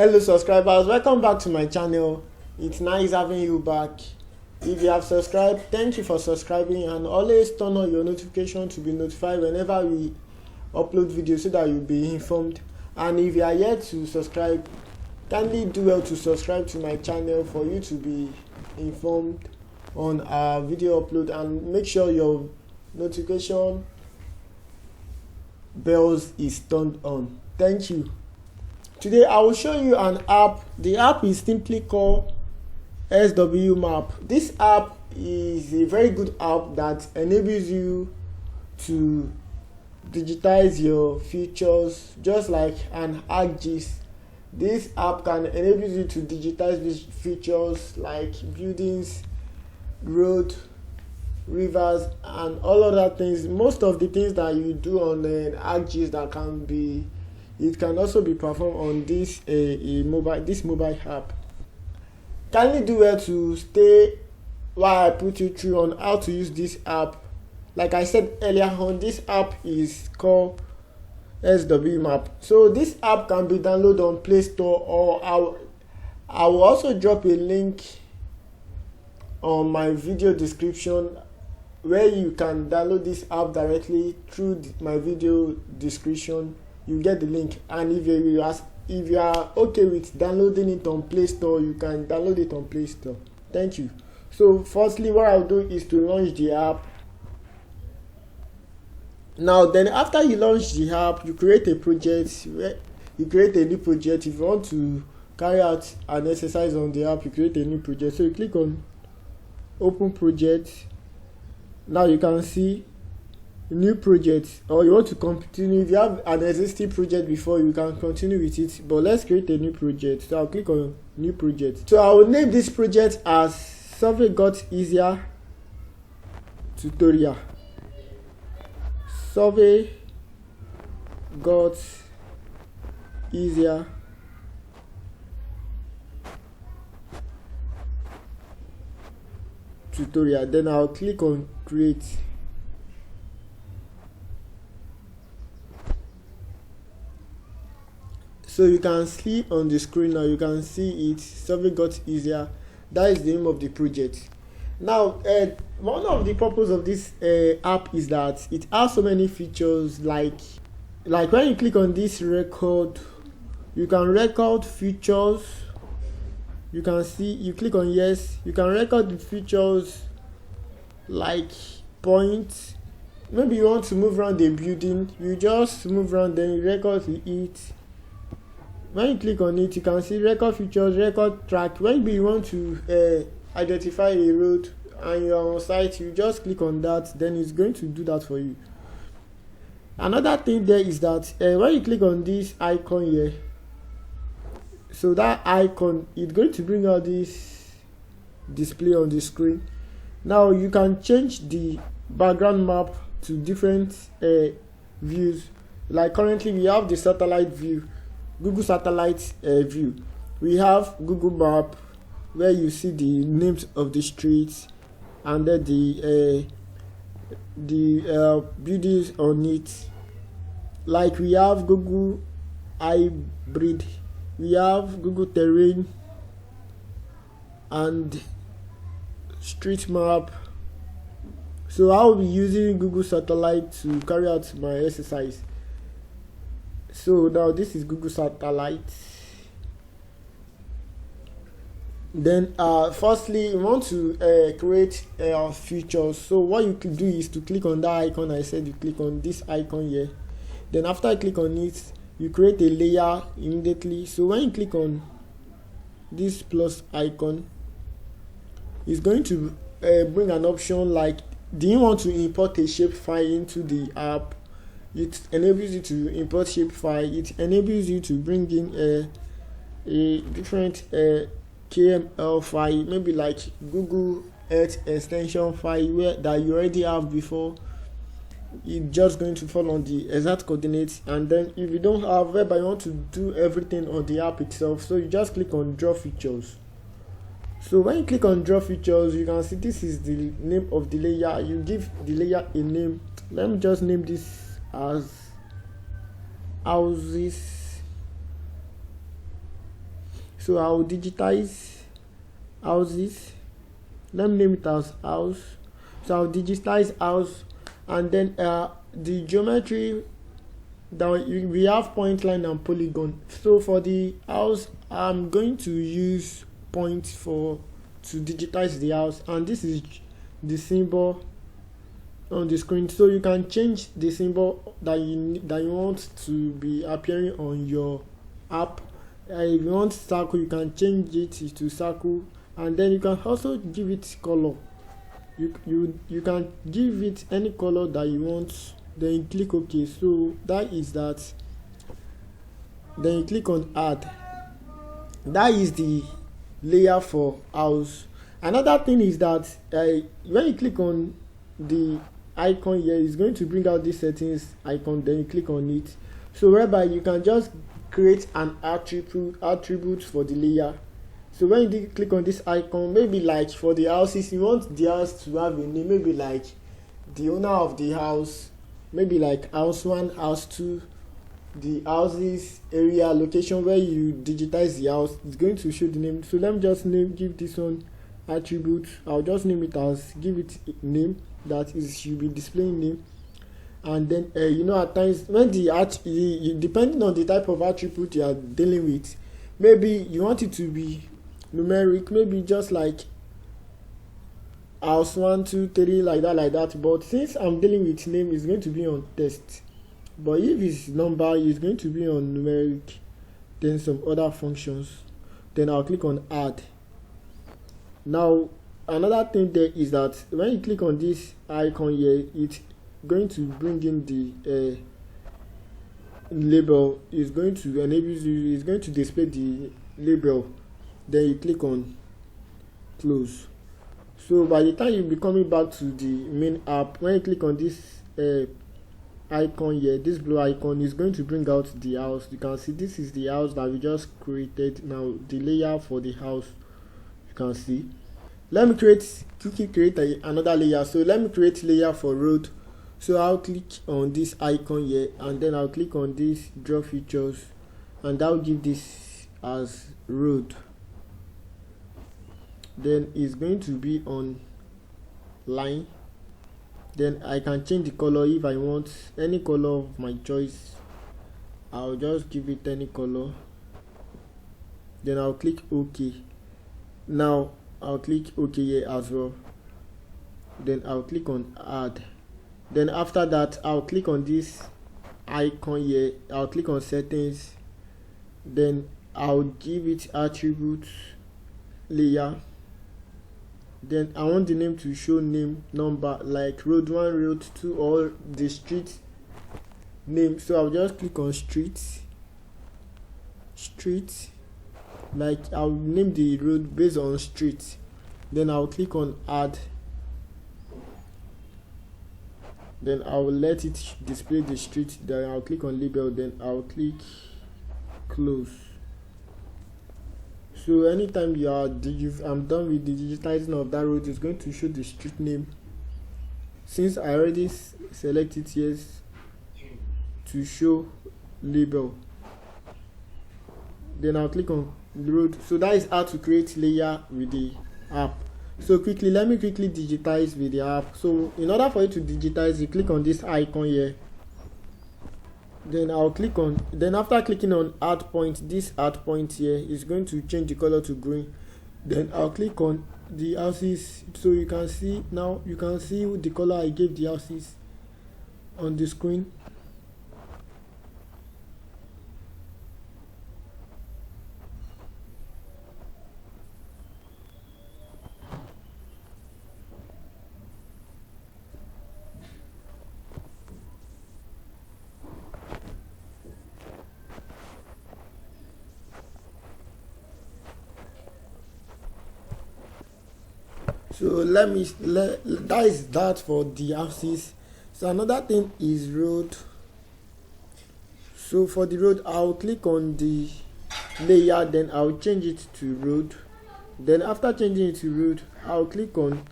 Hello subscribers, welcome back to my channel. It's nice having you back. If you have subscribed, thank you for subscribing, and always turn on your notification to be notified whenever we upload videos so that you'll be informed. And if you are yet to subscribe, kindly do well to subscribe to my channel for you to be informed on our video upload, and make sure your notification bells is turned on. Thank you. Today I will show you an app. The app is simply called swmap. This app is a very good app that enables you to digitize your features just like an ArcGIS. This app can enable you to digitize these features like buildings, road, rivers, and all other things. Most of the things that you do on an ArcGIS that can be, it can also be performed on this mobile app. Kindly do well to stay while I put you through on how to use this app. Like I said earlier on, this app is called swmap. So this app can be downloaded on Play Store, or I will also drop a link on my video description where you can download this app directly through my video description. You get the link, and if you are okay with downloading it on Play Store, you can download it on Play Store. Thank you. So firstly, what I'll do is to launch the app. Now then, after you launch the app, you create a project. You create a new project. If you want to carry out an exercise on the app, you create a new project. So you click on open project. Now you can see new project, or you want to continue. If you have an existing project before, you can continue with it, but let's create a new project. So I'll click on new project. So I will name this project as Survey Got Easier Tutorial. Survey Got Easier Tutorial. Then I'll click on create. So you can see on the screen now, you can see it, Survey Got Easier. That is the name of the project. Now one of the purpose of this app is that it has so many features, like when you click on this record, you can record features. You can see, you click on yes, you can record the features like points. Maybe you want to move around the building, you just move around, then you record it. When you click on it, you can see record features, record track. When you want to identify a road and you are on site, you just click on that, then it's going to do that for you. Another thing there is that when you click on this icon here, so that icon, it's going to bring out this display on the screen. Now you can change the background map to different views. Like currently we have the satellite view, Google satellite view. We have Google Map, where you see the names of the streets and then the buildings on it. Like we have Google Hybrid, we have Google Terrain and Street Map. So I'll be using Google Satellite to carry out my exercise. So now this is Google Satellite. Then firstly, you want to create features. So what you can do is to click on that icon. I said you click on this icon here. Then after I click on it, you create a layer immediately. So when you click on this plus icon, it's going to bring an option like, do you want to import a shape file into the app? It enables you to import shape file. It enables you to bring in a different KML file, maybe like Google Earth extension file that you already have before. It's just going to fall on the exact coordinates. And then if you don't have, whereby you want to do everything on the app itself, so you just click on draw features. So when you click on draw features, you can see this is the name of the layer. You give the layer a name. Let me just name this as houses So I'll digitize houses. Let me name it as house. So I'll digitize house, and then the geometry that we have point, line and polygon. So for the house, I'm going to use points to digitize the house, and this is the symbol on the screen. So you can change the symbol that you want to be appearing on your app. If you want circle, you can change it to circle, and then you can also give it color. You can give it any color that you want, then you click OK. So that is that. Then you click on add. That is the layer for house. Another thing is that when you click on the icon here, it's going to bring out this settings icon, then you click on it. So whereby you can just create an attribute for the layer. So when you click on this icon, maybe like for the houses, you want the house to have a name, maybe like the owner of the house, maybe like house 1, house 2, the houses area location where you digitize the house. It's going to show the name. So let me just give this one attribute. I'll just name it as, give it a name that is should be displaying name. And then at times when depending on the type of attribute you are dealing with, maybe you want it to be numeric, maybe just like house 1, 2, 3, like that. But since I'm dealing with name, it's going to be on text. But if it's number, it's going to be on numeric, then some other functions. Then I'll click on add. Now another thing there is that when you click on this icon here, it's going to bring in the label. Is going to enable you, is going to display the label. Then you click on close. So by the time you'll be coming back to the main app, when you click on this icon here, this blue icon is going to bring out the house. You can see this is the house that we just created. Now the layer for the house, you can see. Let me quickly create another layer. So let me create layer for road. So I'll click on this icon here, and then I'll click on this draw features, and I'll give this as road. Then it's going to be on line. Then I can change the color if I want any color of my choice. I'll just give it any color. Then I'll click OK. Now I'll click OK here as well. Then I'll click on add. Then after that, I'll click on this icon here. I'll click on settings. Then I'll give it attribute layer. Then I want the name to show name number, like road 1, road 2, or the street name. So I'll just click on street. Like I'll name the road based on street. Then I'll click on add. Then I'll let it display the street. Then I'll click on label. Then I'll click close. So anytime I'm done with the digitizing of that road, it's going to show the street name. Since I already selected yes to show label, then I'll click on the road. So that is how to create layer with the app. So let me quickly digitize with the app. So in order for you to digitize, you click on this icon here. Then I'll click on, then after clicking on add point, this add point here is going to change the color to green. Then I'll click on the houses. So you can see now, you can see the color I gave the houses on the screen. So that is that for the houses. So another thing is road. So for the road, I'll click on the layer, then I'll change it to road. Then after changing it to road, I'll click on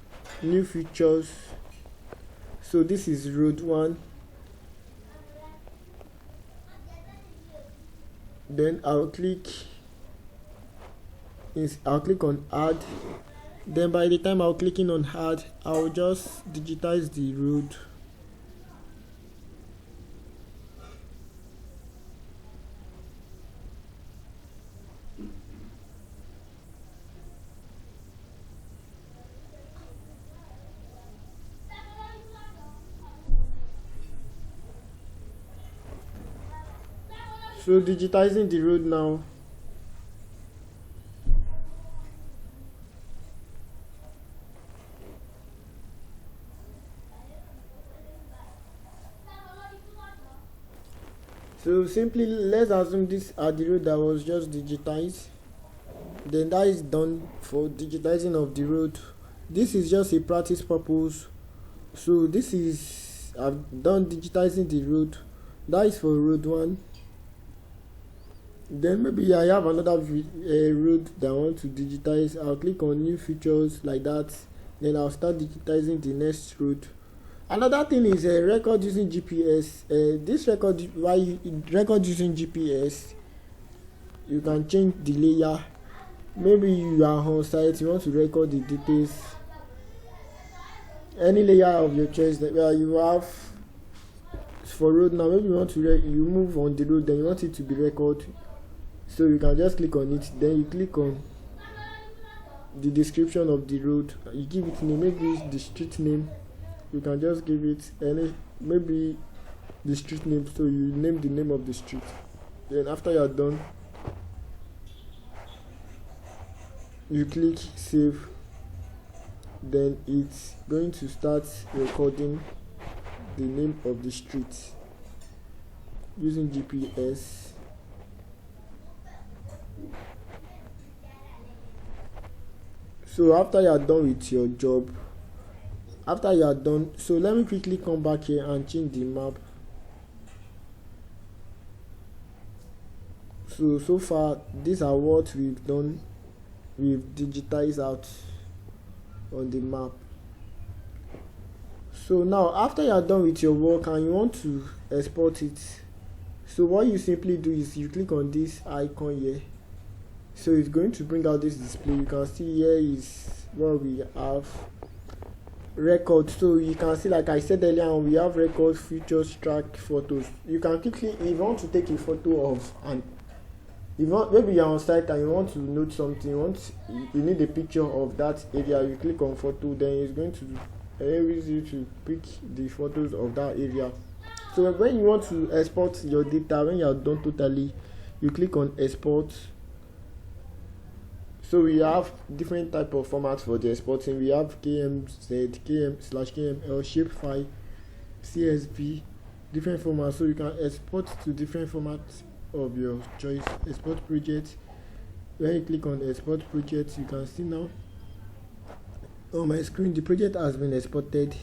new features. So this is road 1. Then I'll click I'll click on add. Then by the time I'll clicking on add, I'll just digitize the road. So digitizing the road now. So simply let's assume this are the road that was just digitized. Then that is done for digitizing of the road. This is just a practice purpose. So this is, I've done digitizing the road. That is for road 1. Then maybe I have another road that I want to digitize. I'll click on new features like that. Then I'll start digitizing the next road. Another thing is record using GPS. This record, while you record using GPS, you can change the layer. Maybe you are on site, you want to record the details, any layer of your choice that you have for road. Now maybe you want to you move on the road, then you want it to be recorded, so you can just click on it. Then you click on the description of the road, you give it name, maybe the street name. You can just give it any, maybe the street name, so you name the name of the street. Then after you are done, you click save. Then it's going to start recording the name of the street using GPS. So after you are done with your job, so let me quickly come back here and change the map. So far these are what we've done. We've digitized out on the map. So now after you are done with your work and you want to export it, so what you simply do is you click on this icon here. So it's going to bring out this display. You can see here is what we have. Record. So you can see, like I said earlier, we have record, features, track, photos. You can quickly, if you want to take a photo of, and maybe you're on site and you want to note something, you need a picture of that area, you click on photo, then it's going to enable you to pick the photos of that area. So when you want to export your data, when you are done totally, you click on export. So we have different type of formats for the exporting. We have KMZ, KM/KML, shapefile, CSV, different formats. So you can export to different formats of your choice. Export project. When you click on export project, you can see now on my screen the project has been exported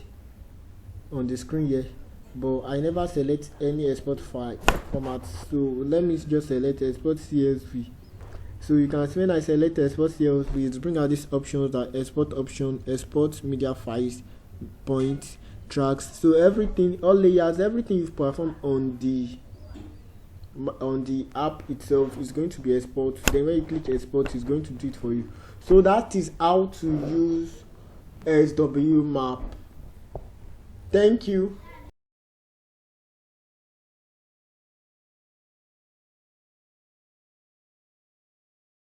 on the screen here, but I never select any export file format. So let me just select export CSV. So you can see when I select export CSV, it's bring out these options, that export option, export media files, points, tracks. So everything, all layers, everything you've performed on the app itself is going to be exported. Then when you click export, it's going to do it for you. So that is how to use SWMap. Thank you.